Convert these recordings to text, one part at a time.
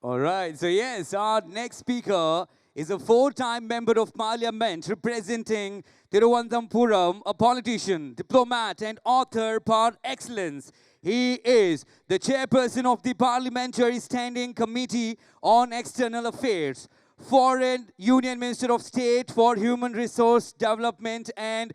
All right, so yes, our next speaker is a four-time member of Parliament representing Thiruvananthapuram, a politician, diplomat and author par excellence. He is the chairperson of the Parliamentary Standing Committee on External Affairs, Foreign Union Minister of State for Human Resource Development and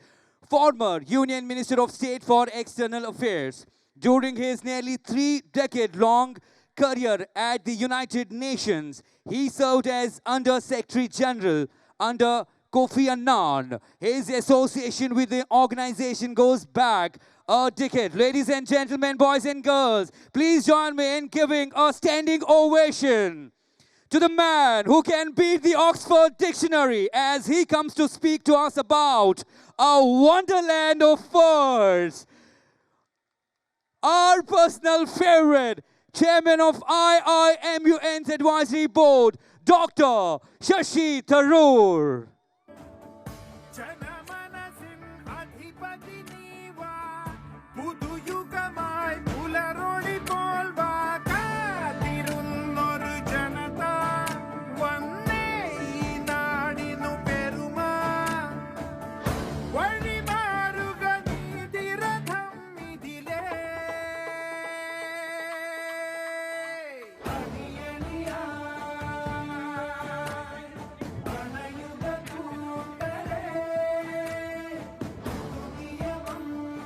former Union Minister of State for External Affairs. During his nearly three-decade-long career at the United Nations, he served as Under Secretary General under Kofi Annan. His association with the organization goes back a decade. Ladies and gentlemen, boys and girls, please join me in giving a standing ovation to the man who can beat the Oxford Dictionary as he comes to speak to us about a wonderland of words. Our personal favorite, Chairman of IIMUN's Advisory Board, Dr. Shashi Tharoor.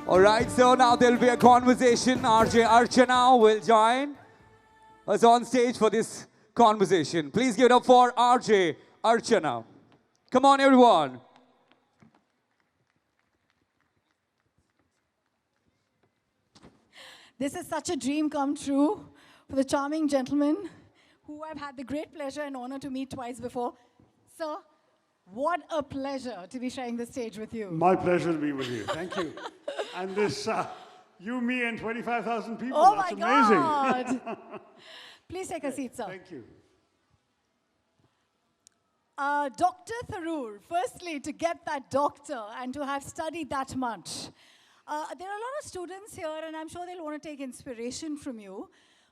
All right, so now there'll be a conversation. RJ Archana will join us on stage for this conversation. Please give it up for RJ Archana. Come on, everyone. This is such a dream come true for the charming gentleman who I've had the great pleasure and honor to meet twice before. Sir, what a pleasure to be sharing the stage with you. My pleasure to be with you. Thank you. And this, you, me, and 25,000 people. Oh that's my amazing. God. Please take a seat, sir. Thank you. Dr. Tharoor, firstly, to get that doctor and to have studied that much. There are a lot of students here, and I'm sure they'll want to take inspiration from you.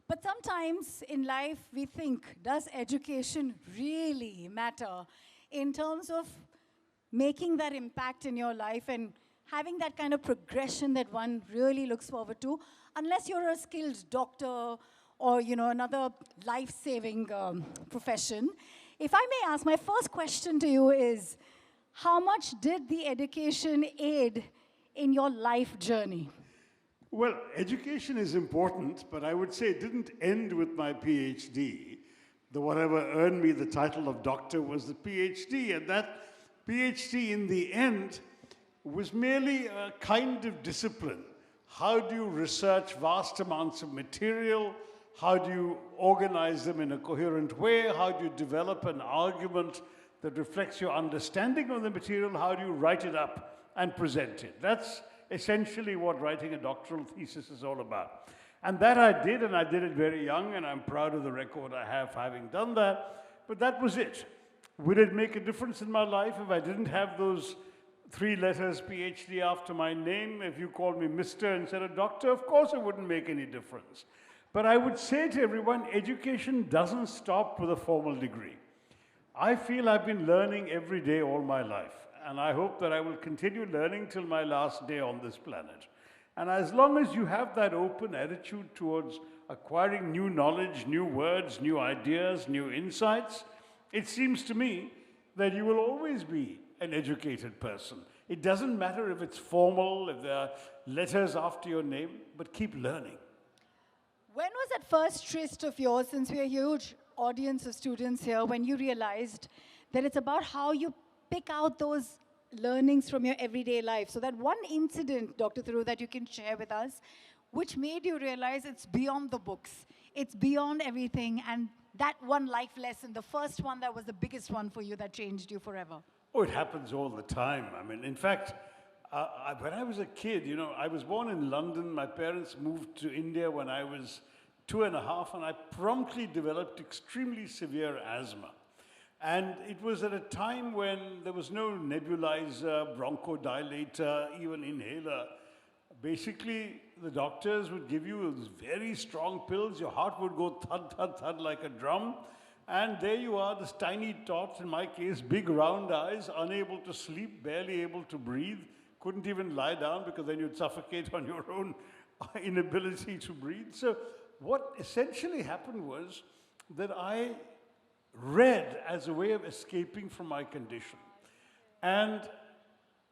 But sometimes in life, we think, does education really matter in terms of making that impact in your life and having that kind of progression that one really looks forward to, unless you're a skilled doctor or, you know, another life-saving profession. If I may ask, my first question to you is, how much did the education aid in your life journey? Well, education is important, but I would say it didn't end with my PhD. The whatever earned me the title of doctor was the PhD, and that PhD in the end was merely a kind of discipline. How do you research vast amounts of material? How do you organize them in a coherent way? How do you develop an argument that reflects your understanding of the material? How do you write it up and present it? That's essentially what writing a doctoral thesis is all about. And that I did, and I did it very young, and I'm proud of the record I have having done that. But that was it. Would it make a difference in my life if I didn't have those 3 letters PhD after my name? If you called me Mr. instead of Doctor, of course it wouldn't make any difference. But I would say to everyone, education doesn't stop with a formal degree. I feel I've been learning every day all my life, and I hope that I will continue learning till my last day on this planet. And as long as you have that open attitude towards acquiring new knowledge, new words, new ideas, new insights, it seems to me that you will always be an educated person. It doesn't matter if it's formal, if there are letters after your name, but keep learning. When was that first tryst of yours, since we're a huge audience of students here, when you realized that it's about how you pick out those learnings from your everyday life? So that one incident, Dr. Tharoor, that you can share with us, which made you realize it's beyond the books, it's beyond everything, and that one life lesson, the first one that was the biggest one for you that changed you forever? Oh, it happens all the time. I mean, in fact, when I was a kid, you know, I was born in London. My parents moved to India when I was 2.5, and I promptly developed extremely severe asthma. And it was at a time when there was no nebulizer, bronchodilator, even inhaler. Basically, the doctors would give you those very strong pills. Your heart would go thud, thud, thud like a drum. And there you are, this tiny tot, in my case, big round eyes, unable to sleep, barely able to breathe, couldn't even lie down because then you'd suffocate on your own inability to breathe. So what essentially happened was that I read as a way of escaping from my condition. And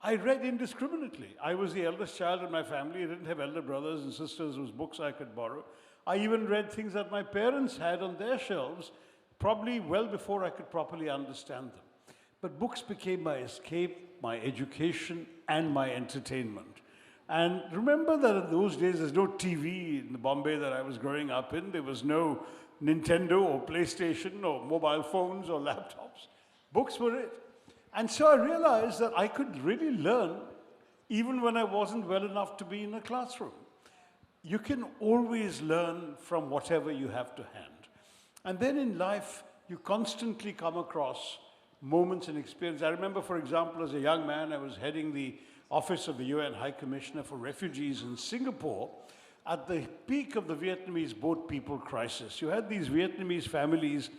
I read indiscriminately. I was the eldest child in my family. I didn't have elder brothers and sisters whose books I could borrow. I even read things that my parents had on their shelves, probably well before I could properly understand them. But books became my escape, my education, and my entertainment. And remember that in those days, there's no TV in the Bombay that I was growing up in. There was no Nintendo or PlayStation or mobile phones or laptops. Books were it. And so I realized that I could really learn even when I wasn't well enough to be in a classroom. You can always learn from whatever you have to hand. And then in life, you constantly come across moments and experience. I remember, for example, as a young man, I was heading the office of the UN High Commissioner for Refugees in Singapore at the peak of the Vietnamese boat people crisis. You had these Vietnamese families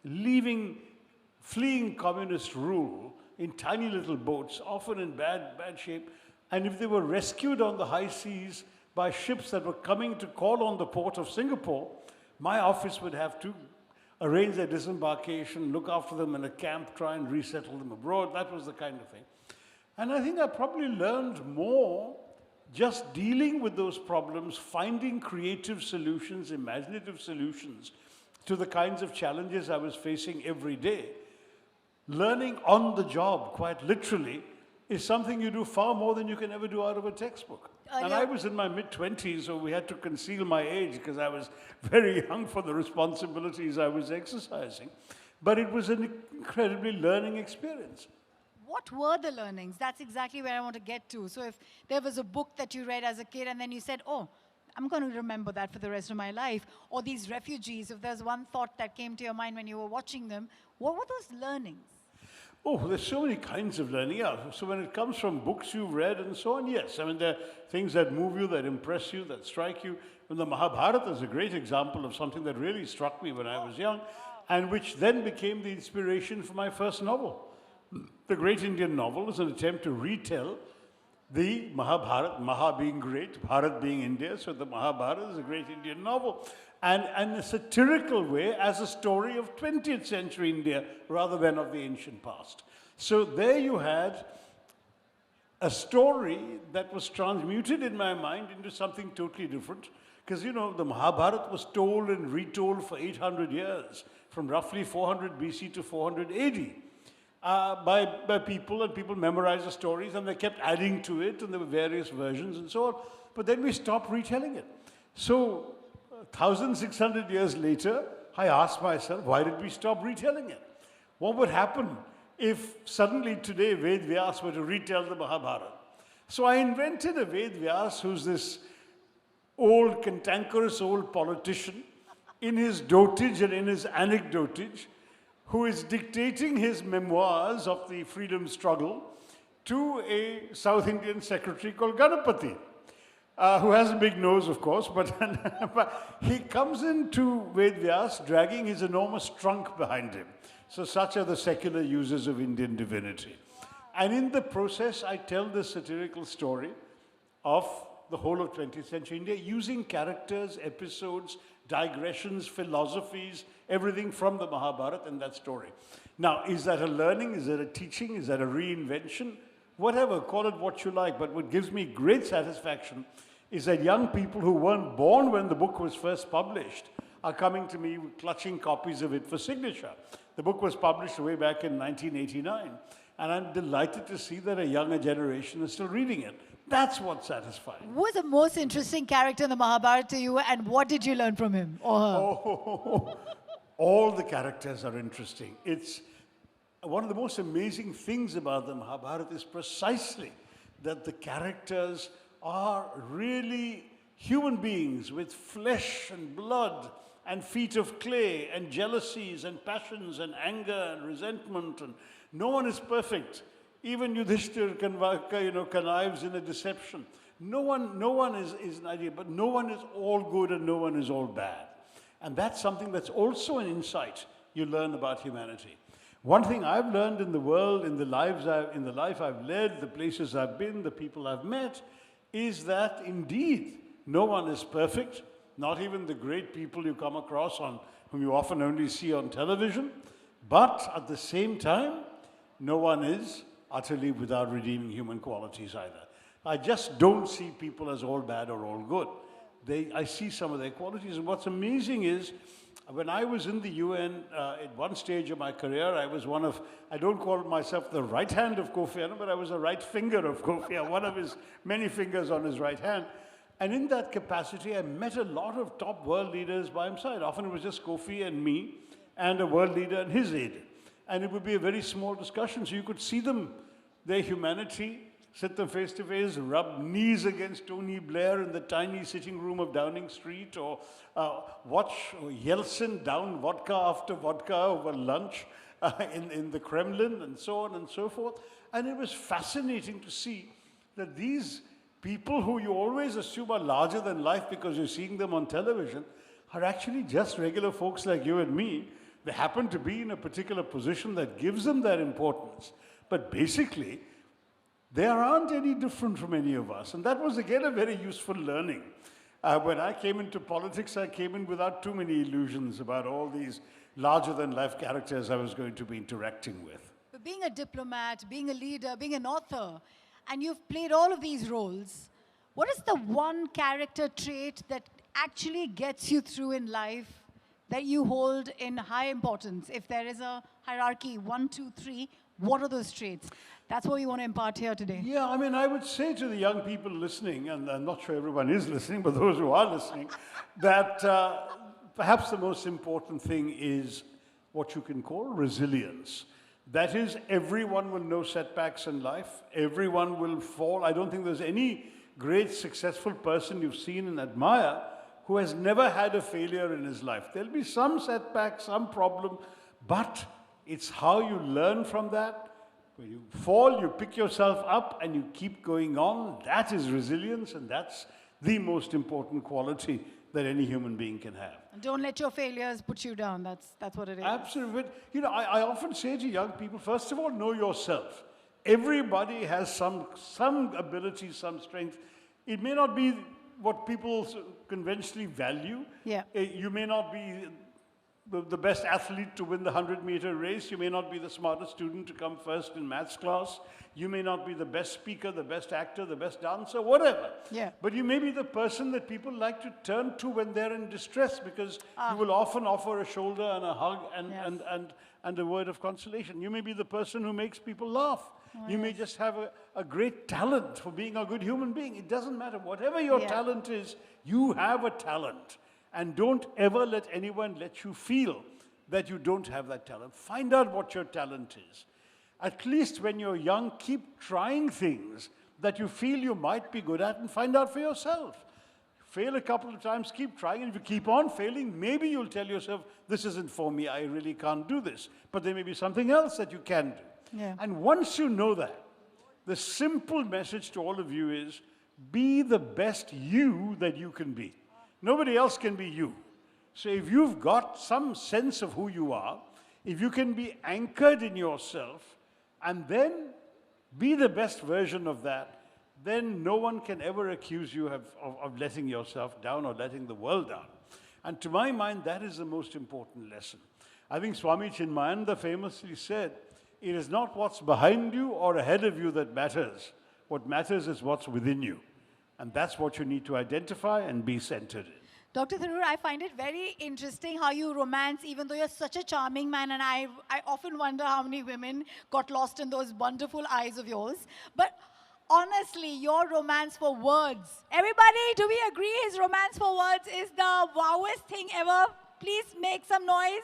fleeing communist rule in tiny little boats, often in bad shape. And if they were rescued on the high seas by ships that were coming to call on the port of Singapore, my office would have to arrange their disembarkation, look after them in a camp, try and resettle them abroad. That was the kind of thing. And I think I probably learned more just dealing with those problems, finding creative solutions, imaginative solutions to the kinds of challenges I was facing every day. Learning on the job, quite literally, is something you do far more than you can ever do out of a textbook. And I was in my mid-20s, so we had to conceal my age because I was very young for the responsibilities I was exercising. But it was an incredibly learning experience. What were the learnings? That's exactly where I want to get to. So if there was a book that you read as a kid and then you said, oh, I'm going to remember that for the rest of my life. Or these refugees, if there's one thought that came to your mind when you were watching them, what were those learnings? Oh, there's so many kinds of learning. Yeah. So when it comes from books you've read and so on, yes. I mean, there are things that move you, that impress you, that strike you. And the Mahabharata is a great example of something that really struck me when I was young, and which then became the inspiration for my first novel. The Great Indian Novel is an attempt to retell the Mahabharata, Maha being great, Bharat being India, so the Mahabharata is a great Indian novel. And in a satirical way as a story of 20th century India rather than of the ancient past. So there you had a story that was transmuted in my mind into something totally different. Because, you know, the Mahabharata was told and retold for 800 years, from roughly 400 BC to 400 AD. By people, and people memorized the stories and they kept adding to it, and there were various versions and so on. But then we stopped retelling it. So 1,600 years later, I asked myself, why did we stop retelling it? What would happen if suddenly today Ved Vyas were to retell the Mahabharata? So I invented a Ved Vyas who's this old, cantankerous old politician in his dotage and in his anecdotage, who is dictating his memoirs of the freedom struggle to a South Indian secretary called Ganapati, who has a big nose, of course, but he comes into Ved Vyas dragging his enormous trunk behind him. So such are the secular uses of Indian divinity. And in the process, I tell this satirical story of the whole of 20th century India, using characters, episodes, digressions, philosophies, everything from the Mahabharata in that story. Now, is that a learning? Is that a teaching? Is that a reinvention? Whatever, call it what you like. But what gives me great satisfaction is that young people who weren't born when the book was first published are coming to me clutching copies of it for signature. The book was published way back in 1989, and I'm delighted to see that a younger generation is still reading it. That's what's satisfying. Who was the most interesting character in the Mahabharata to you, and what did you learn from him or her? Oh, all the characters are interesting. It's one of the most amazing things about the Mahabharata is precisely that the characters are really human beings with flesh and blood and feet of clay and jealousies and passions and anger and resentment, and no one is perfect. Even Yudhishthir connives in a deception. No one is an ideal, but no one is all good and no one is all bad. And that's something that's also an insight you learn about humanity. One thing I've learned in the world, in the life I've led, the places I've been, the people I've met, is that indeed no one is perfect, not even the great people you come across whom you often only see on television. But at the same time, no one is utterly without redeeming human qualities either. I just don't see people as all bad or all good. I see some of their qualities, and what's amazing is, when I was in the UN, at one stage of my career, I was I don't call myself the right hand of Kofi Annan, but I was the right finger of Kofi Annan, one of his many fingers on his right hand. And in that capacity, I met a lot of top world leaders by his side. Often it was just Kofi and me, and a world leader and his aide. And it would be a very small discussion, so you could see them, their humanity, sit them face to face, rub knees against Tony Blair in the tiny sitting room of Downing Street, or watch Yeltsin down vodka after vodka over lunch in the Kremlin, and so on and so forth. And it was fascinating to see that these people who you always assume are larger than life because you're seeing them on television are actually just regular folks like you and me. They happen to be in a particular position that gives them that importance. But basically, they aren't any different from any of us. And that was, again, a very useful learning. When I came into politics, I came in without too many illusions about all these larger-than-life characters I was going to be interacting with. But being a diplomat, being a leader, being an author, and you've played all of these roles, what is the one character trait that actually gets you through in life that you hold in high importance? If there is a hierarchy, 1, 2, 3, what are those traits? That's what we want to impart here today. Yeah, I mean, I would say to the young people listening, and I'm not sure everyone is listening, but those who are listening, that perhaps the most important thing is what you can call resilience. That is, everyone will know setbacks in life. Everyone will fall. I don't think there's any great successful person you've seen and admire who has never had a failure in his life. There'll be some setback, some problem, but it's how you learn from that. When you fall, you pick yourself up and you keep going on. That is resilience, and that's the most important quality that any human being can have. And don't let your failures put you down. That's what it is. Absolutely. But, you know, I often say to young people, first of all, know yourself. Everybody has some ability, some strength. It may not be what people conventionally value. Yeah. You may not be the best athlete to win the 100-meter race. You may not be the smartest student to come first in maths class. You may not be the best speaker, the best actor, the best dancer, whatever. Yeah. But you may be the person that people like to turn to when they're in distress, because you will often offer a shoulder and a hug and a word of consolation. You may be the person who makes people laugh. You may just have a great talent for being a good human being. It doesn't matter. Whatever your talent is, you have a talent. And don't ever let anyone let you feel that you don't have that talent. Find out what your talent is. At least when you're young, keep trying things that you feel you might be good at and find out for yourself. Fail a couple of times, keep trying, and if you keep on failing, maybe you'll tell yourself, this isn't for me, I really can't do this. But there may be something else that you can do. Yeah. And once you know that, the simple message to all of you is, be the best you that you can be. Nobody else can be you. So if you've got some sense of who you are, if you can be anchored in yourself, and then be the best version of that, then no one can ever accuse you of letting yourself down or letting the world down. And to my mind, that is the most important lesson. I think Swami Chinmayananda famously said, it is not what's behind you or ahead of you that matters. What matters is what's within you. And that's what you need to identify and be centered in. Dr. Tharoor, I find it very interesting how you romance, even though you're such a charming man, and I often wonder how many women got lost in those wonderful eyes of yours. But honestly, your romance for words, everybody, do we agree his romance for words is the wowest thing ever? Please make some noise.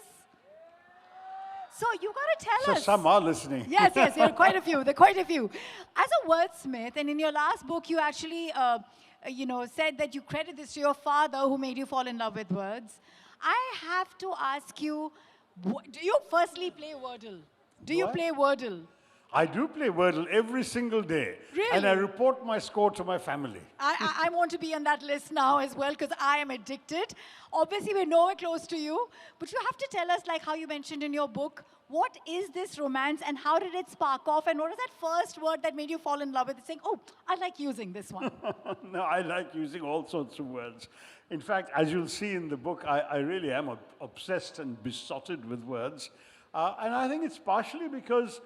So you got to tell us. So some are listening. Yes, there are quite a few. There are quite a few. As a wordsmith, and in your last book, you actually, said that you credit this to your father who made you fall in love with words. I have to ask you, do you firstly play Wordle? Do you play Wordle? I do play Wordle every single day. Really? And I report my score to my family. I want to be on that list now as well because I am addicted. Obviously, we're nowhere close to you, but you have to tell us, like how you mentioned in your book, what is this romance and how did it spark off? And what was that first word that made you fall in love with it, saying, oh, I like using this one? No, I like using all sorts of words. In fact, as you'll see in the book, I really am obsessed and besotted with words. And I think it's partially because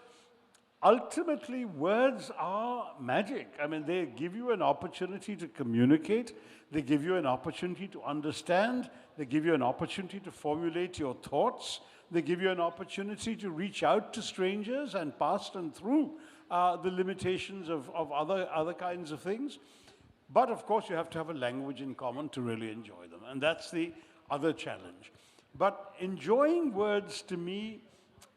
ultimately, words are magic. I mean, they give you an opportunity to communicate. They give you an opportunity to understand. They give you an opportunity to formulate your thoughts. They give you an opportunity to reach out to strangers and pass them through the limitations of other kinds of things. But of course, you have to have a language in common to really enjoy them. And that's the other challenge. But enjoying words to me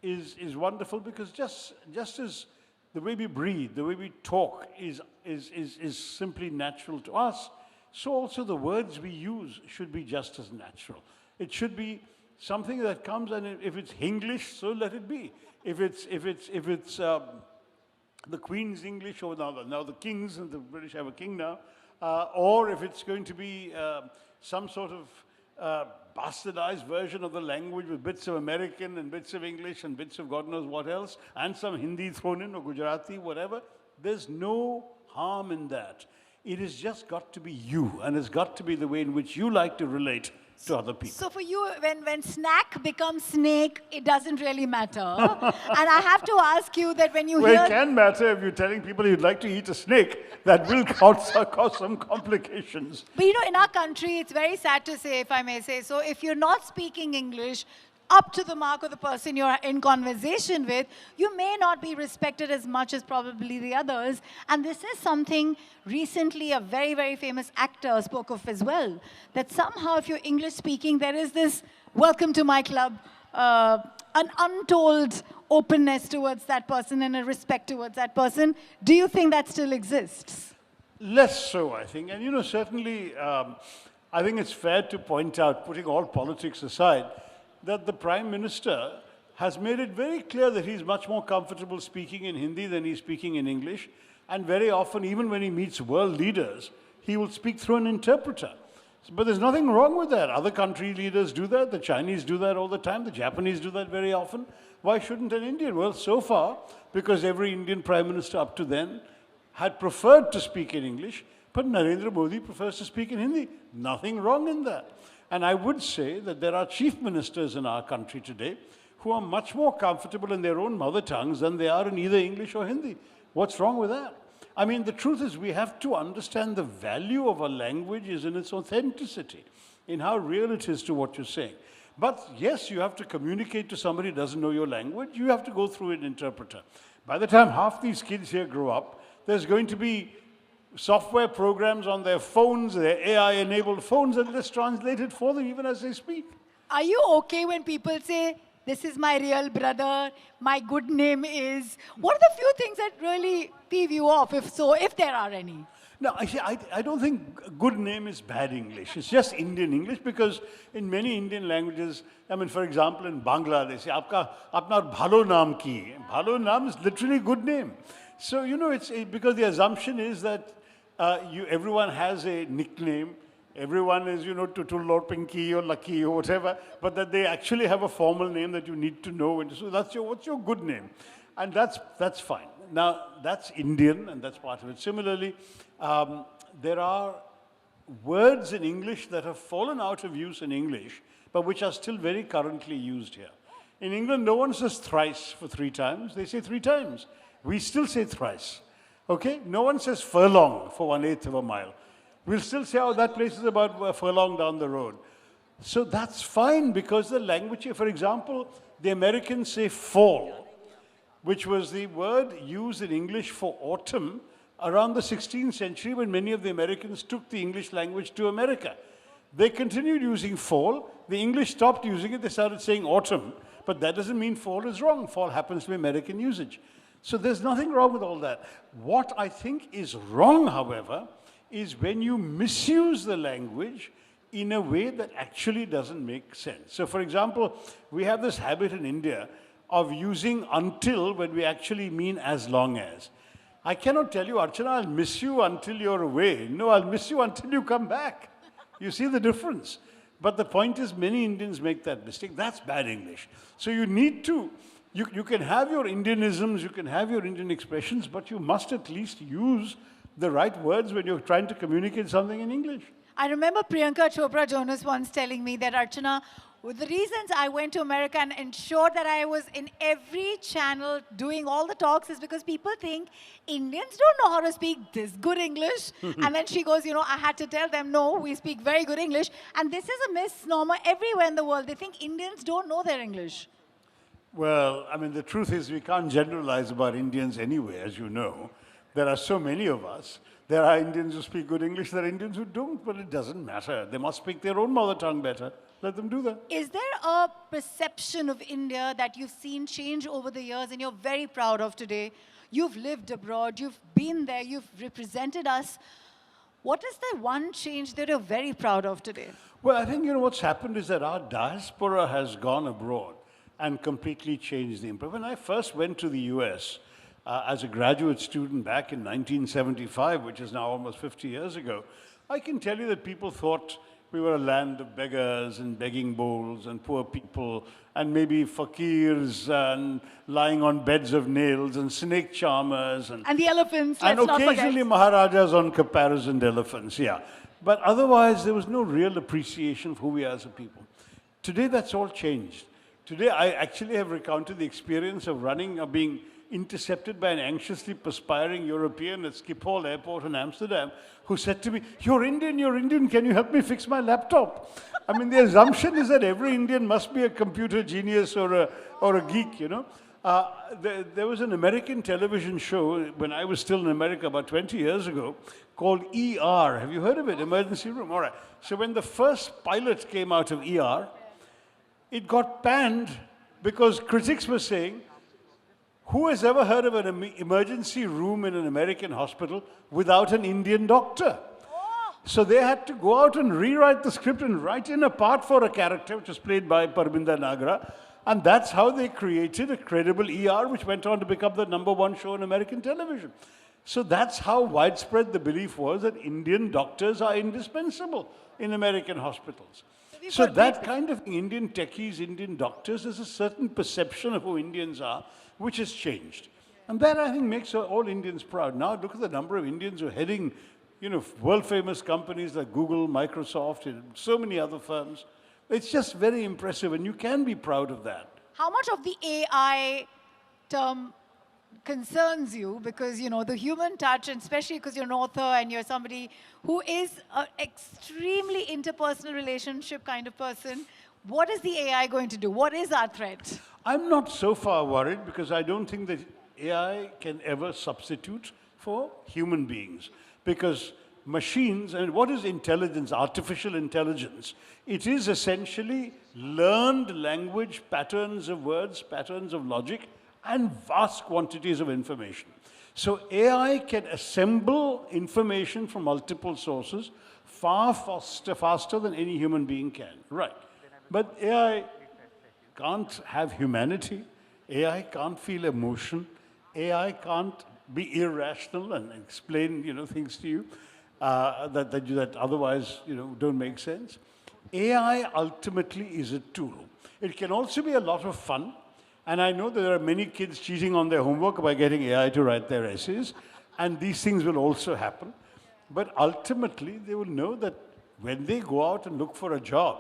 is wonderful because just as the way we breathe, the way we talk is simply natural to us, so also the words we use should be just as natural. It should be something that comes, and if it's English, so let it be. If it's the Queen's English, or now the King's, and the British have a king now, or if it's going to be some sort of bastardized version of the language with bits of American and bits of English and bits of God knows what else, and some Hindi thrown in, or Gujarati, whatever. There's no harm in that. It has just got to be you, and it's got to be the way in which you like to relate to other people. So for you, when snack becomes snake, it doesn't really matter. And I have to ask you that when you Well, hear... it can matter if you're telling people you'd like to eat a snake. That will cause some complications. But you know, in our country, it's very sad to say, if I may say so, if you're not speaking English up to the mark of the person you're in conversation with, you may not be respected as much as probably the others. And this is something recently a very, very famous actor spoke of as well. That somehow if you're English speaking, there is this welcome to my club, an untold openness towards that person and a respect towards that person. Do you think that still exists? Less so, I think. And you know, certainly, I think it's fair to point out, putting all politics aside, that the Prime Minister has made it very clear that he's much more comfortable speaking in Hindi than he's speaking in English. And very often, even when he meets world leaders, he will speak through an interpreter. But there's nothing wrong with that. Other country leaders do that. The Chinese do that all the time. The Japanese do that very often. Why shouldn't an Indian? Well, so far, because every Indian Prime Minister up to then had preferred to speak in English, but Narendra Modi prefers to speak in Hindi. Nothing wrong in that. And I would say that there are chief ministers in our country today who are much more comfortable in their own mother tongues than they are in either English or Hindi. What's wrong with that? I mean, the truth is we have to understand the value of a language is in its authenticity, in how real it is to what you're saying. But yes, you have to communicate to somebody who doesn't know your language. You have to go through an interpreter. By the time half these kids here grow up, there's going to be software programs on their phones, their AI-enabled phones, and let's translate it for them even as they speak. Are you okay when people say, this is my real brother, my good name is... What are the few things that really peeve you off, if so, if there are any? No, I don't think good name is bad English. It's just Indian English because in many Indian languages, I mean, for example, in Bangla, they say, Aapka apnar bhalo naam ki. Bhalo naam is literally good name. So, you know, it's because the assumption is that everyone has a nickname. Everyone is, you know, Tutul or Pinky or Lucky or whatever, but that they actually have a formal name that you need to know. And so that's what's your good name? And that's fine. Now, that's Indian, and that's part of it. Similarly, there are words in English that have fallen out of use in English, but which are still very currently used here. In England, no one says thrice for 3 times. They say 3 times. We still say thrice. Okay? No one says furlong for 1/8 of a mile. We'll still say, oh, that place is about a furlong down the road. So that's fine because the language, for example, the Americans say fall, which was the word used in English for autumn around the 16th century when many of the Americans took the English language to America. They continued using fall. The English stopped using it. They started saying autumn. But that doesn't mean fall is wrong. Fall happens to be American usage. So there's nothing wrong with all that. What I think is wrong, however, is when you misuse the language in a way that actually doesn't make sense. So for example, we have this habit in India of using until when we actually mean as long as. I cannot tell you, Archana, I'll miss you until you're away. No, I'll miss you until you come back. You see the difference? But the point is, many Indians make that mistake. That's bad English. So you need to, you can have your Indianisms, you can have your Indian expressions, but you must at least use the right words when you're trying to communicate something in English. I remember Priyanka Chopra Jonas once telling me that, Archana, the reasons I went to America and ensured that I was in every channel doing all the talks is because people think Indians don't know how to speak this good English. And then she goes, I had to tell them, no, we speak very good English. And this is a misnomer everywhere in the world. They think Indians don't know their English. Well, I mean, the truth is we can't generalize about Indians anyway, as you know. There are so many of us. There are Indians who speak good English, there are Indians who don't, but it doesn't matter. They must speak their own mother tongue better. Let them do that. Is there a perception of India that you've seen change over the years and you're very proud of today? You've lived abroad, you've been there, you've represented us. What is the one change that you're very proud of today? Well, I think, what's happened is that our diaspora has gone abroad and completely changed the impact. When I first went to the US as a graduate student back in 1975, which is now almost 50 years ago, I can tell you that people thought we were a land of beggars and begging bowls and poor people and maybe fakirs and lying on beds of nails and snake charmers. And the elephants, and let's not forget. occasionally Maharajas on caparisoned elephants, yeah. But otherwise, there was no real appreciation of who we are as a people. Today, that's all changed. Today, I actually have recounted the experience of being intercepted by an anxiously perspiring European at Schiphol Airport in Amsterdam, who said to me, you're Indian, can you help me fix my laptop? I mean, the assumption is that every Indian must be a computer genius or a geek, There was an American television show when I was still in America about 20 years ago called ER. Have you heard of it? Emergency Room. All right. So when the first pilot came out of ER, it got panned because critics were saying, who has ever heard of an emergency room in an American hospital without an Indian doctor? So they had to go out and rewrite the script and write in a part for a character, which was played by Parminder Nagra. And that's how they created a credible ER, which went on to become the #1 show on American television. So that's how widespread the belief was that Indian doctors are indispensable in American hospitals. So that kind of Indian techies, Indian doctors, there's a certain perception of who Indians are, which has changed. And that, I think, makes all Indians proud. Now, look at the number of Indians who are heading, world-famous companies like Google, Microsoft, and so many other firms. It's just very impressive, and you can be proud of that. How much of the AI term concerns you? Because, the human touch, and especially because you're an author and you're somebody who is an extremely interpersonal relationship kind of person, what is the AI going to do? What is our threat? I'm not so far worried because I don't think that AI can ever substitute for human beings. Because machines, and what is intelligence, artificial intelligence? It is essentially learned language, patterns of words, patterns of logic, and vast quantities of information. So AI can assemble information from multiple sources far faster than any human being can. Right. But AI can't have humanity. AI can't feel emotion. AI can't be irrational and explain, things to you that otherwise, don't make sense. AI ultimately is a tool. It can also be a lot of fun. And I know that there are many kids cheating on their homework by getting AI to write their essays. And these things will also happen. But ultimately, they will know that when they go out and look for a job,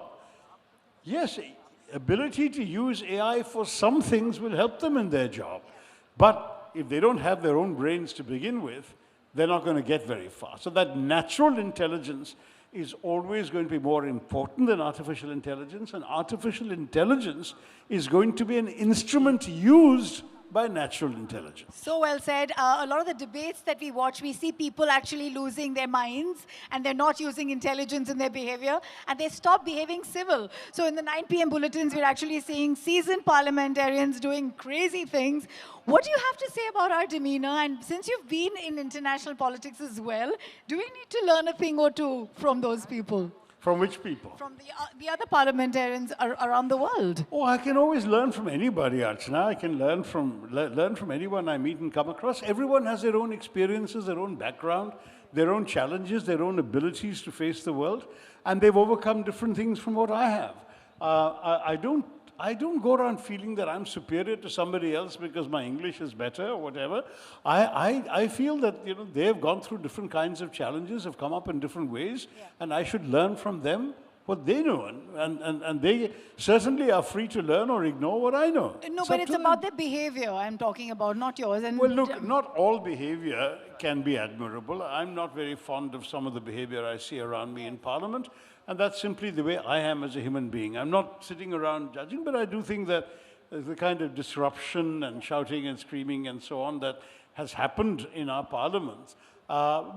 yes, ability to use AI for some things will help them in their job. But if they don't have their own brains to begin with, they're not going to get very far. So that natural intelligence is always going to be more important than artificial intelligence, and artificial intelligence is going to be an instrument used by natural intelligence. So well said. A lot of the debates that we watch, we see people actually losing their minds and they're not using intelligence in their behavior and they stop behaving civil. So in the 9 p.m. bulletins, we're actually seeing seasoned parliamentarians doing crazy things. What do you have to say about our demeanor? And since you've been in international politics as well, do we need to learn a thing or two from those people? From which people? From the other parliamentarians around the world. Oh, I can always learn from anybody, Archana. I can learn from anyone I meet and come across. Everyone has their own experiences, their own background, their own challenges, their own abilities to face the world, and they've overcome different things from what I have. I don't go around feeling that I'm superior to somebody else because my English is better or whatever. I feel that they've gone through different kinds of challenges, have come up in different ways, and I should learn from them what they know, and they certainly are free to learn or ignore what I know. No, but it's about their behavior I'm talking about, not yours. And well, look, not all behavior can be admirable. I'm not very fond of some of the behavior I see around me in Parliament, and that's simply the way I am as a human being. I'm not sitting around judging, but I do think that the kind of disruption and shouting and screaming and so on that has happened in our Parliament,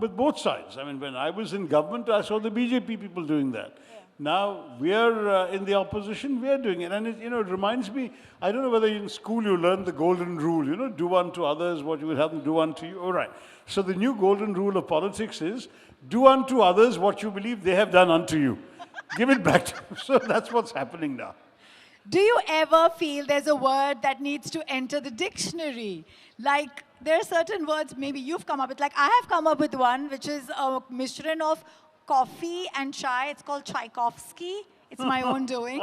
with both sides. I mean, when I was in government, I saw the BJP people doing that. Now we're in the opposition, we're doing it. And it reminds me, I don't know whether in school you learned the golden rule, do unto others what you would have them do unto you. All right. So the new golden rule of politics is, do unto others what you believe they have done unto you. Give it back to them. So that's what's happening now. Do you ever feel there's a word that needs to enter the dictionary? Like, there are certain words maybe you've come up with. Like, I have come up with one, which is a mishran of coffee and chai. It's called Tchaikovsky. It's my own doing.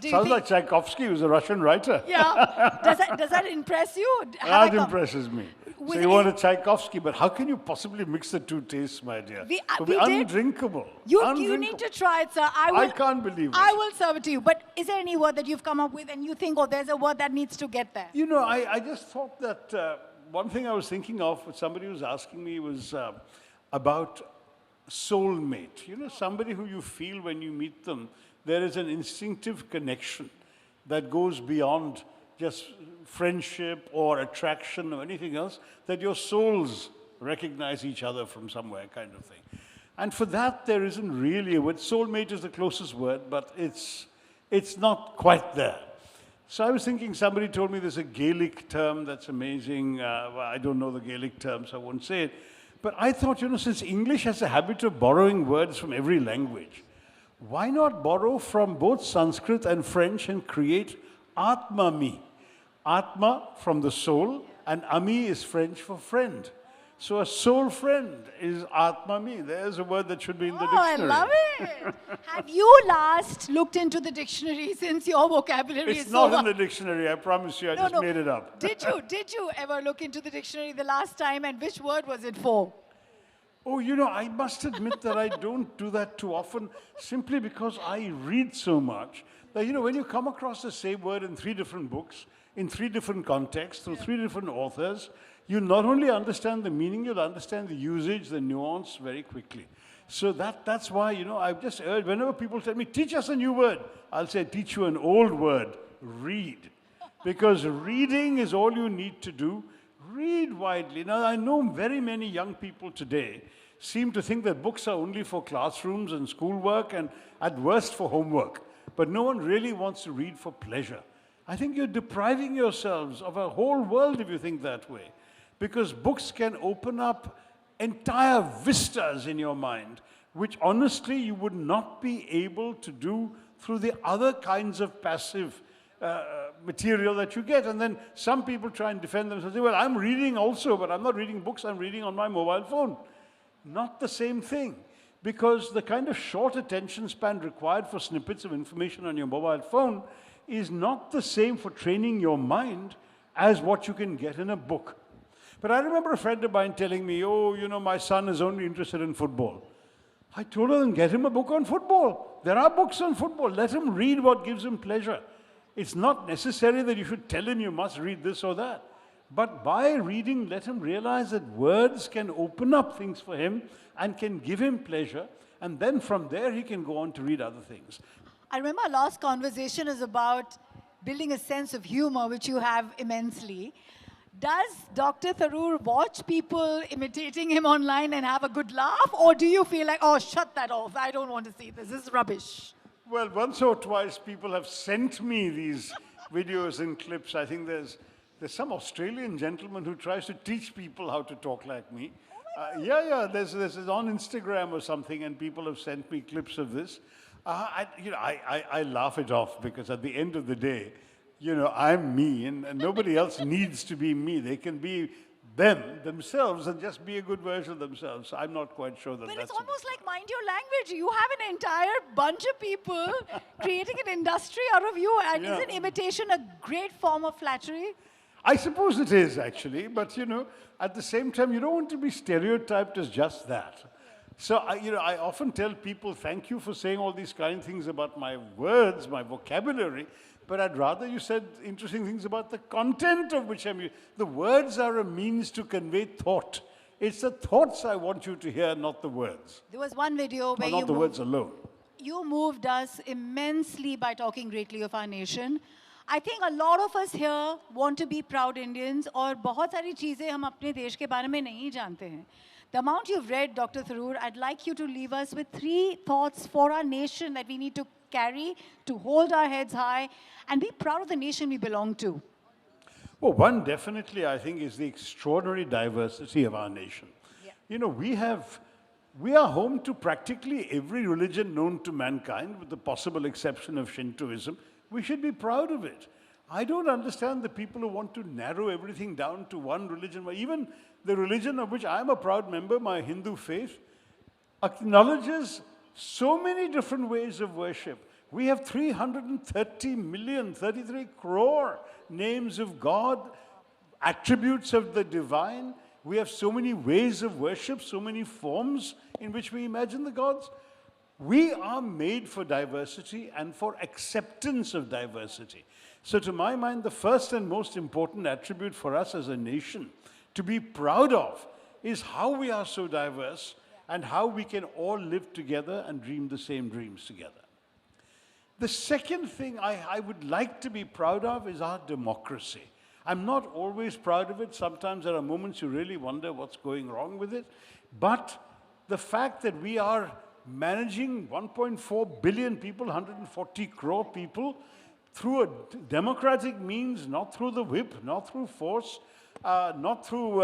Sounds like Tchaikovsky, who's a Russian writer. Yeah. Does that impress you? That impresses me. So you want a Tchaikovsky, but how can you possibly mix the two tastes, my dear? It would be undrinkable. You need to try it, sir. I can't believe it. I will serve it to you. But is there any word that you've come up with and you think, oh, there's a word that needs to get there? I just thought that one thing I was thinking of, somebody was asking me, was about soulmate. Somebody who you feel when you meet them, there is an instinctive connection that goes beyond just friendship or attraction or anything else, that your souls recognize each other from somewhere, kind of thing. And for that, there isn't really a word. Soulmate is the closest word, but it's not quite there. So I was thinking, somebody told me there's a Gaelic term that's amazing. I don't know the Gaelic term, so I won't say it. But I thought, since English has a habit of borrowing words from every language, why not borrow from both Sanskrit and French and create Atma-mi? Atma from the soul, and Ami is French for friend. So a soul friend is Atma-mi. There's a word that should be in the dictionary. Oh, I love it. Have you last looked into the dictionary since your vocabulary is It's not over? in the dictionary, I promise you. I just made it up. Did you ever look into the dictionary the last time, and which word was it for? Oh, I must admit that I don't do that too often, simply because I read so much. That, when you come across the same word in 3 different books, in 3 different contexts, through 3 different authors, you not only understand the meaning, you'll understand the usage, the nuance very quickly. So that's why, I've just heard, whenever people tell me, teach us a new word, I'll say, teach you an old word, read. Because reading is all you need to do. Read widely. Now, I know very many young people today seem to think that books are only for classrooms and schoolwork and at worst for homework. But no one really wants to read for pleasure. I think you're depriving yourselves of a whole world if you think that way. Because books can open up entire vistas in your mind, which honestly you would not be able to do through the other kinds of passive material that you get. And then some people try and defend themselves and say, well, I'm reading also, but I'm not reading books, I'm reading on my mobile phone. Not the same thing. Because the kind of short attention span required for snippets of information on your mobile phone is not the same for training your mind as what you can get in a book. But I remember a friend of mine telling me, oh, my son is only interested in football. I told her, then get him a book on football. There are books on football. Let him read what gives him pleasure. It's not necessary that you should tell him you must read this or that. But by reading, let him realize that words can open up things for him and can give him pleasure. And then from there, he can go on to read other things. I remember our last conversation is about building a sense of humor, which you have immensely. Does Dr. Tharoor watch people imitating him online and have a good laugh? Or do you feel like, oh, shut that off, I don't want to see this, this is rubbish? Well, once or twice people have sent me these videos and clips. I think there's some Australian gentleman who tries to teach people how to talk like me. Yeah. This is on Instagram or something, and people have sent me clips of this. I laugh it off because at the end of the day, I'm me, and nobody else needs to be me. They can be themselves, and just be a good version of themselves. I'm not quite sure that But that's... it's almost like mind your language. You have an entire bunch of people creating an industry out of you. And Yeah. isn't imitation a great form of flattery? I suppose it is, actually, but at the same time, you don't want to be stereotyped as just that. So, I often tell people, thank you for saying all these kind things about my words, my vocabulary, but I'd rather you said interesting things about the content of which I'm using. The words are a means to convey thought. It's the thoughts I want you to hear, not the words. There was one video where Or not the words alone. you moved us immensely by talking greatly of our nation. I think a lot of us here want to be proud Indians, और बहुत सारी चीजें हम अपने देश के बारे में नहीं जानते हैं. The amount you've read, Dr. Tharoor, I'd like you to leave us with 3 thoughts for our nation that we need to carry, to hold our heads high, and be proud of the nation we belong to. Well, one definitely, I think, is the extraordinary diversity of our nation. Yeah. We are home to practically every religion known to mankind, with the possible exception of Shintoism. We should be proud of it. I don't understand the people who want to narrow everything down to one religion. Even the religion of which I'm a proud member, my Hindu faith, acknowledges so many different ways of worship. We have 330 million, 33 crore names of God, attributes of the divine. We have so many ways of worship, so many forms in which we imagine the gods. We are made for diversity and for acceptance of diversity. So to my mind, the first and most important attribute for us as a nation to be proud of is how we are so diverse and how we can all live together and dream the same dreams together. The second thing I would like to be proud of is our democracy. I'm not always proud of it. Sometimes there are moments you really wonder what's going wrong with it. But the fact that we are managing 1.4 billion people, 140 crore people, through a democratic means, not through the whip, not through force, not through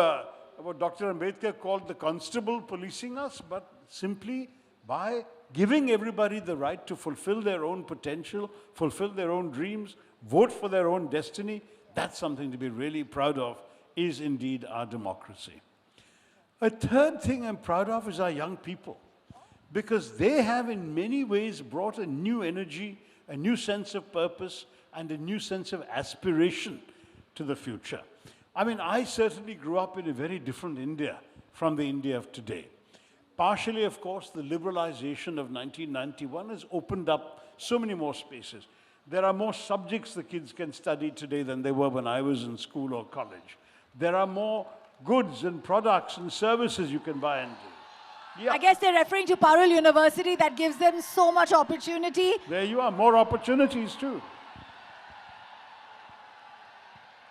what Dr. Ambedkar called the constable policing us, but simply by giving everybody the right to fulfill their own potential, fulfill their own dreams, vote for their own destiny. That's something to be really proud of, is indeed our democracy. A third thing I'm proud of is our young people, because they have in many ways brought a new energy, a new sense of purpose, and a new sense of aspiration to the future. I mean, I certainly grew up in a very different India from the India of today. Partially, of course, the liberalization of 1991 has opened up so many more spaces. There are more subjects the kids can study today than there were when I was in school or college. There are more goods and products and services you can buy and do. Yeah. I guess they're referring to Parul University that gives them so much opportunity. There you are, more opportunities too.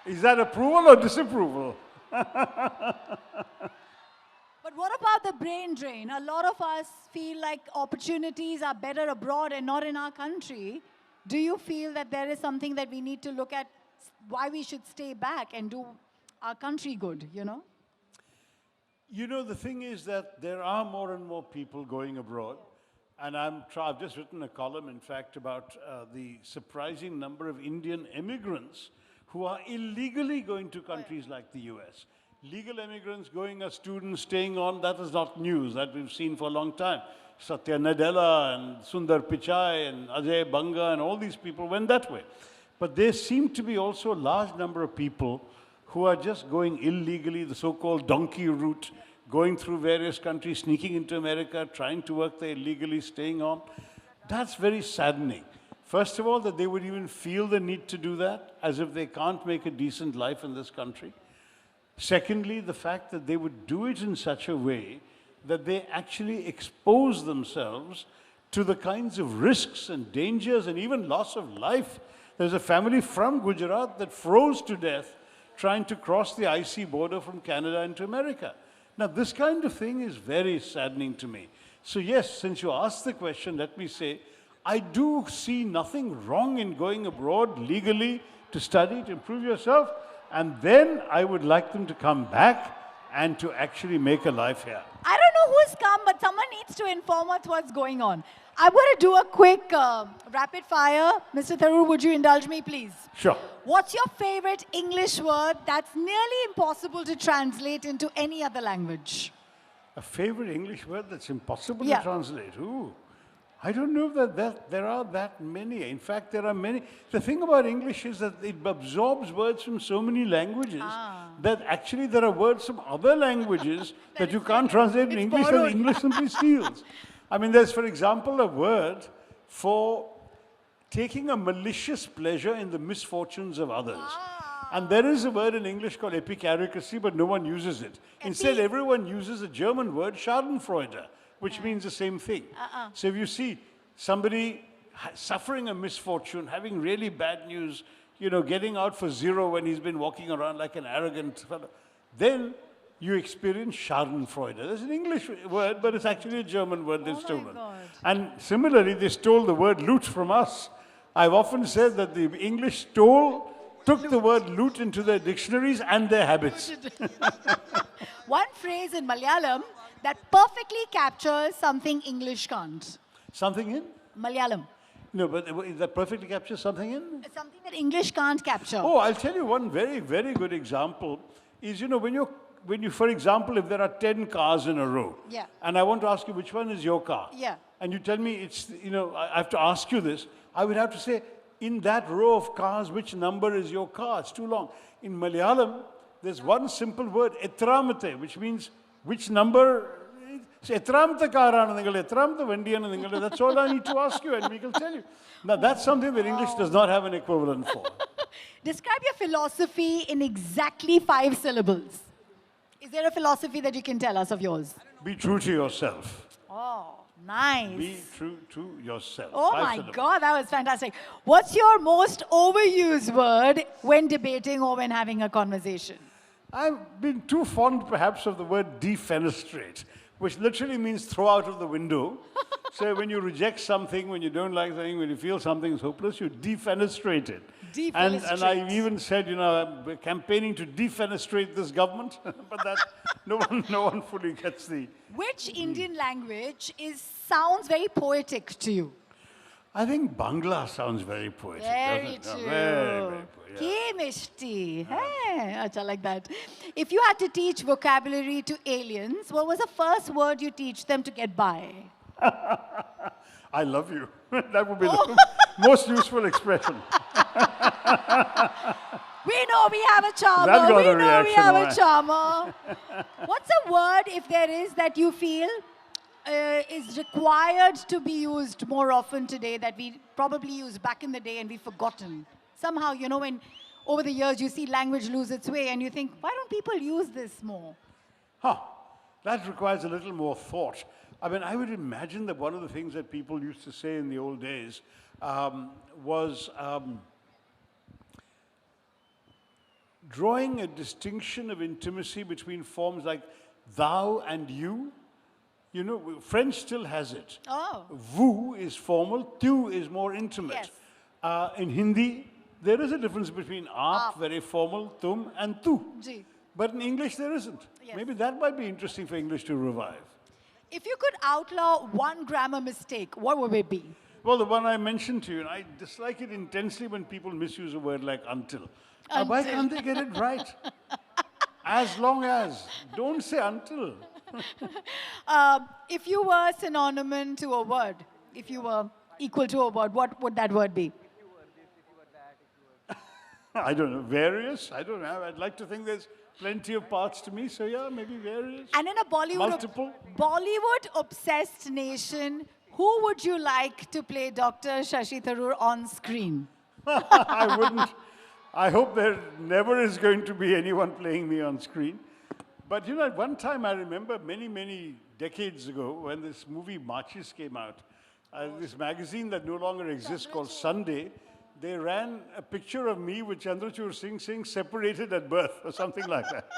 Is that approval or disapproval? But what about the brain drain? A lot of us feel like opportunities are better abroad and not in our country. Do you feel that there is something that we need to look at, why we should stay back and do our country good, You know, the thing is that there are more and more people going abroad. And I've just written a column, in fact, about the surprising number of Indian immigrants who are illegally going to countries like the US. Legal immigrants going as students, staying on, that is not news. That we've seen for a long time. Satya Nadella and Sundar Pichai and Ajay Banga and all these people went that way. But there seem to be also a large number of people who are just going illegally, the so-called donkey route, going through various countries, sneaking into America, trying to work there illegally, staying on. That's very saddening. First of all, that they would even feel the need to do that, as if they can't make a decent life in this country. Secondly, the fact that they would do it in such a way that they actually expose themselves to the kinds of risks and dangers and even loss of life. There's a family from Gujarat that froze to death trying to cross the icy border from Canada into America. Now, this kind of thing is very saddening to me. So yes, since you asked the question, let me say, I do see nothing wrong in going abroad legally to study, to improve yourself, and then I would like them to come back and to actually make a life here. I don't know who's come, but someone needs to inform us what's going on. I'm going to do a quick rapid fire. Mr. Tharoor, would you indulge me, please? Sure. What's your favorite English word that's nearly impossible to translate into any other language? A favorite English word that's impossible Yeah. to translate? Ooh. I don't know that there are that many. In fact, there are many. The thing about English is that it absorbs words from so many languages that actually there are words from other languages that you can't translate in English that English simply steals. I mean, there's, for example, a word for taking a malicious pleasure in the misfortunes of others. And there is a word in English called epicaricacy, but no one uses it. Instead, everyone uses a German word, Schadenfreude, which means the same thing. So if you see somebody suffering a misfortune, having really bad news, you know, getting out for zero when he's been walking around like an arrogant fellow, then you experience Schadenfreude. There's an English word, but it's actually a German word they've stolen. And similarly, they stole the word loot from us. I've often said that the English took the word loot into their dictionaries and their habits. One phrase in Malayalam that perfectly captures something English can't. Something in? Malayalam. No, but that perfectly captures something in? Something that English can't capture. Oh, I'll tell you one very, very good example is, you know, when you, for example, if there are 10 cars in a row, Yeah. and I want to ask you which one is your car, Yeah. and you tell me it's, you know, I have to ask you this, I would have to say, in that row of cars, which number is your car? It's too long. In Malayalam, there's one simple word, etramate, which means which number. So, etramate karana ningal, etramate vandiyana ningal. That's all I need to ask you, and we will tell you. Now, that's something that English does not have an equivalent for. Describe your philosophy in exactly 5 syllables. Is there a philosophy that you can tell us of yours? Be true to yourself. Oh, nice. Be true to yourself. Oh 5 my syllables. God, that was fantastic. What's your most overused word when debating or when having a conversation? I've been too fond, perhaps, of the word defenestrate, which literally means throw out of the window. So when you reject something, when you don't like something, when you feel something is hopeless, you defenestrate it. And I even said, you know, we're campaigning to defenestrate this government, but that no one fully gets the. Which Indian language sounds very poetic to you? I think Bangla sounds very poetic. Very doesn't it? true. Very, very poetic. Ki mishti. Hey, acha, like that. If you had to teach vocabulary to aliens, what was the first word you teach them to get by? I love you. That would be the most useful expression. We know we have a charmer. That got We a know we reaction, have all right. a charmer. What's a word, if there is, that you feel is required to be used more often today that we probably used back in the day and we've forgotten? Somehow, you know, when over the years you see language lose its way and you think, why don't people use this more? That requires a little more thought. I mean, I would imagine that one of the things that people used to say in the old days was drawing a distinction of intimacy between forms like thou and you. You know, French still has it. Oh. Vous is formal, tu is more intimate. Yes. In Hindi, there is a difference between aap, very formal, tum, and tu. Ji. But in English, there isn't. Yes. Maybe that might be interesting for English to revive. If you could outlaw one grammar mistake, what would it be? Well, the one I mentioned to you, and I dislike it intensely when people misuse a word like until. Why can't they get it right? As long as. Don't say until. If you were synonymous to a word, if you were equal to a word, what would that word be? I don't know. Various? I don't know. I'd like to think there's plenty of parts to me. So yeah, maybe various. And in a Multiple. Bollywood-obsessed nation, who would you like to play Dr. Shashi Tharoor on screen? I wouldn't. I hope there never is going to be anyone playing me on screen. But you know, at one time I remember many, many decades ago when this movie Marches came out, this magazine that no longer exists called Sunday, they ran a picture of me with Chandrachur Singh separated at birth or something like that.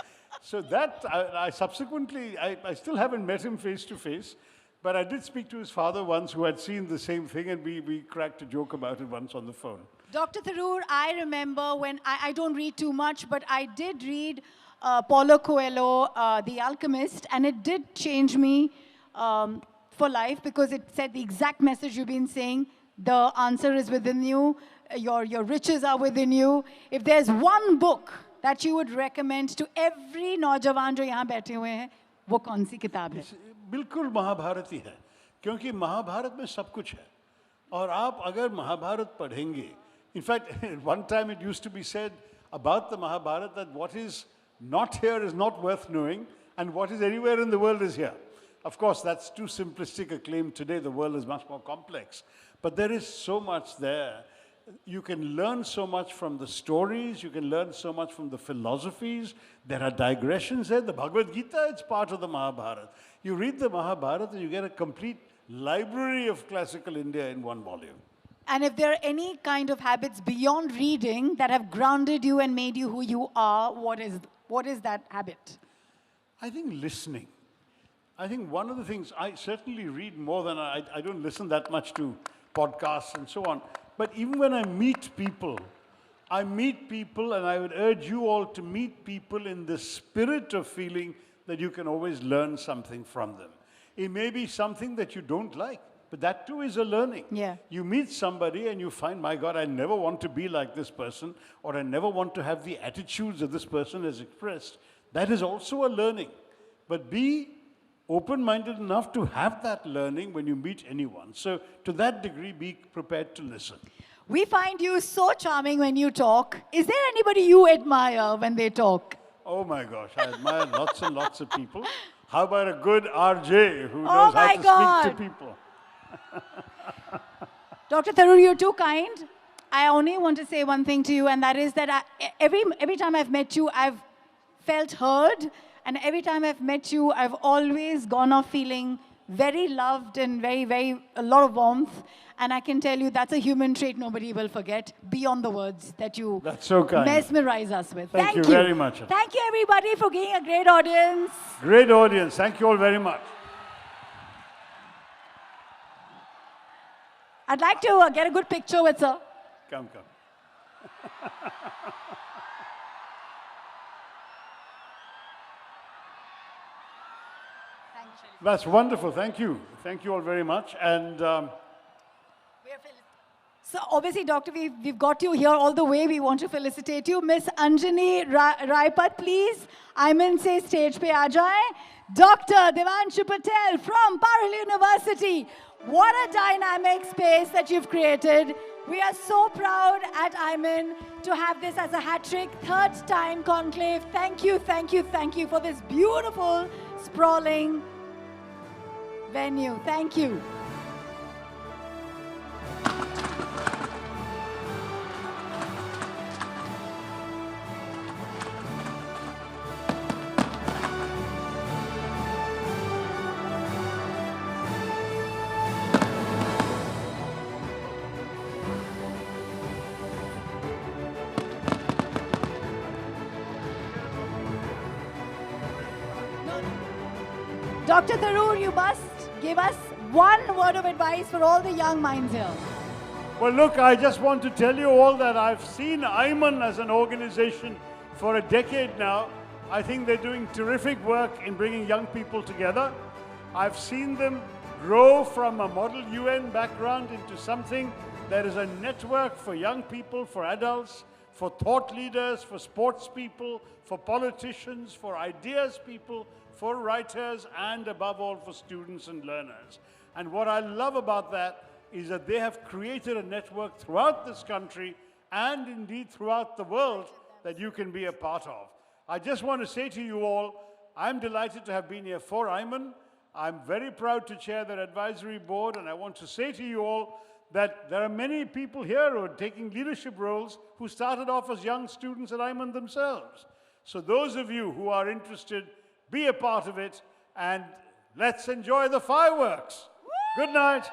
So that, I subsequently, I still haven't met him face to face, but I did speak to his father once who had seen the same thing and we cracked a joke about it once on the phone. Dr. Tharoor, I remember when, I don't read too much, but I did read Paulo Coelho, The Alchemist, and it did change me for life because it said the exact message you've been saying. The answer is within you. Your riches are within you. If there's one book that you would recommend to every नौजवान जो यहाँ बैठे हुए हैं, वो कौन सी किताब है? बिल्कुल महाभारत ही है, क्योंकि महाभारत में सब कुछ है. और आप अगर महाभारत पढ़ेंगे, in fact, one time it used to be said about the Mahabharata that what is not here is not worth knowing, and what is anywhere in the world is here. Of course, that's too simplistic a claim today. The world is much more complex. But there is so much there. You can learn so much from the stories. You can learn so much from the philosophies. There are digressions there. The Bhagavad Gita, it's part of the Mahabharata. You read the Mahabharata and you get a complete library of classical India in one volume. And if there are any kind of habits beyond reading that have grounded you and made you who you are, what is that habit? I think listening. I think one of the things, I certainly read more than I don't listen that much to podcasts and so on. But even when I meet people and I would urge you all to meet people in the spirit of feeling that you can always learn something from them. It may be something that you don't like, but that too is a learning. Yeah. You meet somebody and you find, my God, I never want to be like this person, or I never want to have the attitudes that this person has expressed. That is also a learning. But be open-minded enough to have that learning when you meet anyone. So to that degree, be prepared to listen. We find you so charming when you talk. Is there anybody you admire when they talk? Oh my gosh, I admire lots and lots of people. How about a good RJ who knows how to speak to people? Dr. Tharoor, you're too kind. I only want to say one thing to you, and that is that every time I've met you, I've felt heard. And every time I've met you, I've always gone off feeling very loved and a lot of warmth. And I can tell you that's a human trait nobody will forget beyond the words that you That's so kind. mesmerize us with. Thank you very much. Thank you, everybody, for being a great audience. Great audience. Thank you all very much. I'd like to get a good picture with sir. Come. That's wonderful. Thank you. Thank you all very much. And so obviously, Doctor, we've got you here all the way. We want to felicitate you. Miss Anjani Raipat, please. IIMUN se stage pe aa jaye. Dr. Devanshu Patel from Parul University. What a dynamic space that you've created. We are so proud at IIMUN to have this as a hat-trick, third time conclave. Thank you for this beautiful, sprawling venue. Thank you. Dr. Tharoor, you must give us one word of advice for all the young minds here. well, look, I just want to tell you all that I've seen IIMUN as an organization for a decade now. I think they're doing terrific work in bringing young people together. I've seen them grow from a model UN background into something that is a network for young people, for adults, for thought leaders, for sports people, for politicians, for ideas people, for writers, and above all for students and learners. And what I love about that is that they have created a network throughout this country and indeed throughout the world that you can be a part of. I just want to say to you all, I'm delighted to have been here for IIMUN. I'm very proud to chair their advisory board, and I want to say to you all that there are many people here who are taking leadership roles who started off as young students at IIMUN themselves. So those of you who are interested, be a part of it, and let's enjoy the fireworks. Good night.